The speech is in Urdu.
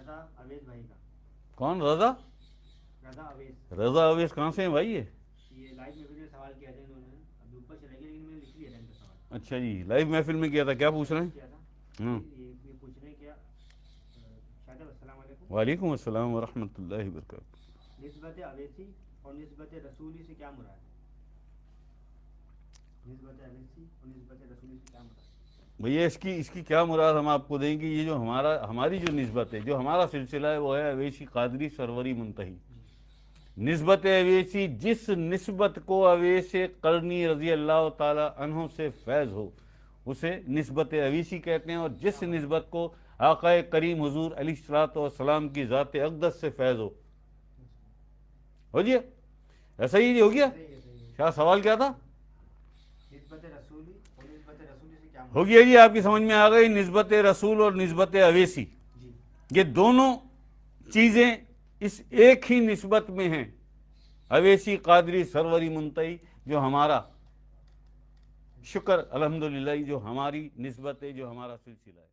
رضا اویس بھائی کا. کون؟ رضا رضا اویس. رضا اویس کہاں سے ہیں بھائی؟ یہ لائیو محفل میں سوال کیا تھا انہوں نے, ابھی اوپر چلے گئے لیکن میں نے لکھ لیا تھا ان کا سوال. اچھا جی, لائیو محفل میں کیا تھا, کیا پوچھ رہے ہیں؟ کیا تھا ہاں, یہ پوچھ رہے ہیں کیا شاید. السلام علیکم. وعلیکم السلام ورحمۃ اللہ وبرکاتہ. نسبت اویسی اور نسبت رسولی سے کیا مراد ہے؟ نسبت اویسی اور نسبت رسولی سے کیا مراد ہے؟ بھیا اس کی کیا مراد ہم آپ کو دیں گے. یہ جو ہماری جو نسبت ہے, جو ہمارا سلسلہ ہے, وہ ہے اویسی قادری سروری منتہی. نسبت اویسی, جس نسبت کو اویس قرنی رضی اللہ تعالی عنہ سے فیض ہو اسے نسبت اویسی کہتے ہیں, اور جس نسبت کو آقا کریم حضور علیہ الصلوۃ والسلام کی ذات اقدس سے فیض ہو جی. ایسا ہی ہو گیا. کیا سوال کیا تھا؟ نسبت رسولی اور نسبت رسولی سے کیا مراد ہو گیا جی, آپ کی سمجھ میں آ گئی. نسبت رسول اور نسبت اویسی, جی. یہ دونوں چیزیں اس ایک ہی نسبت میں ہیں. اویسی قادری سروری منتہی جو ہمارا شکر الحمدللہ, جو ہماری نسبت ہے, جو ہمارا سلسلہ ہے.